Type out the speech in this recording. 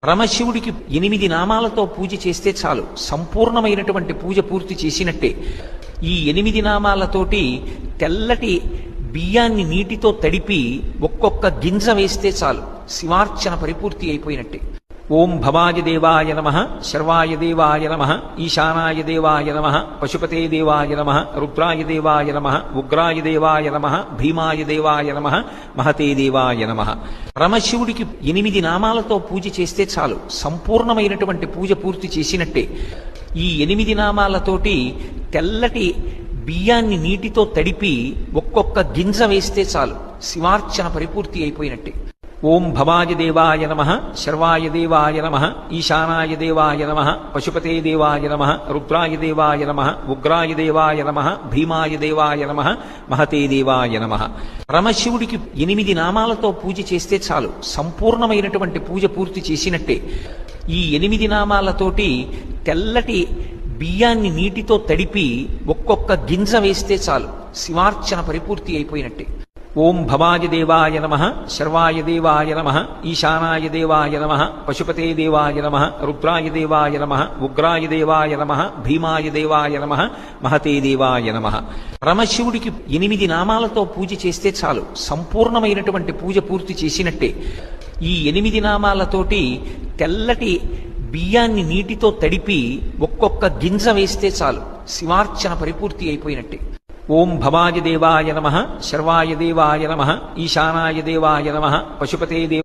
పరమశివుడికి 8 నామాలతో పూజ చేస్తే చాలు, సంపూర్ణమైనటువంటి పూజ పూర్తి చేసినట్టే. ఈ 8 నామాలతోటి తెల్లటి బియ్యాన్ని నీటితో తడిపి ఒక్కొక్క గింజ వేస్తే చాలు, శివార్చన పరిపూర్తి అయిపోయినట్టే. ఓం భవాయ దేవాయ నమః, శర్వాయ దేవాయ నమః, ఈశానాయ దేవాయ నమః, పశుపతే దేవాయ నమః, రుద్రాయ దేవాయ నమః, ఉగ్రాయ దేవాయ నమః, భీమాయ దేవాయ నమః, మహతే దేవాయ నమః. పరమశివుడికి 8 నామాలతో పూజ చేస్తే చాలు, సంపూర్ణమైనటువంటి పూజ పూర్తి చేసినట్టే. ఈ 8 నామాలతోటి తెల్లటి బియ్యాన్ని నీటితో తడిపి ఒక్కొక్క గింజ వేస్తే చాలు, శివార్చన పరిపూర్తి అయిపోయినట్టే. ఓం భవాయ దేవాయ నమః, శర్వాయ దేవాయ నమః, ఈశానాయ దేవాయ నమః, పశుపతే దేవాయ నమః, రుద్రాయ దేవాయ నమః, ఉగ్రాయ దేవాయ నమః, భీమాయ దేవాయ నమః, మహతే దేవాయ నమః. పరమశివుడికి 8 నామాలతో పూజ చేస్తే చాలు, సంపూర్ణమైనటువంటి పూజ పూర్తి చేసినట్టే. ఈ 8 నామాలతోటి తెల్లటి బియ్యాన్ని నీటితో తడిపి ఒక్కొక్క గింజ వేస్తే చాలు, శివార్చన పరిపూర్తి అయిపోయినట్టే. ఓం భవాయ దేవాయ నమః, శర్వాయ దేవాయ నమః, ఈశానాయ దేవాయ నమః, పశుపతే దేవాయ నమః, రుద్రాయ దేవాయ నమః, ఉగ్రాయ దేవాయ నమః, భీమాయ దేవాయ నమః, మహతే దేవాయ నమః. పరమశివుడికి 8 నామాలతో పూజ చేస్తే చాలు, సంపూర్ణమైనటువంటి పూజ పూర్తి చేసినట్టే. ఈ 8 నామాలతోటి తెల్లటి బియ్యాన్ని నీటితో తడిపి ఒక్కొక్క గింజ వేస్తే చాలు, శివార్చన పరిపూర్తి అయిపోయినట్టే. ఓం భవాయ దేవాయ నమః, శర్వాయ దేవాయ నమః, ఈశానాయ దేవాయ నమః, పశుపతే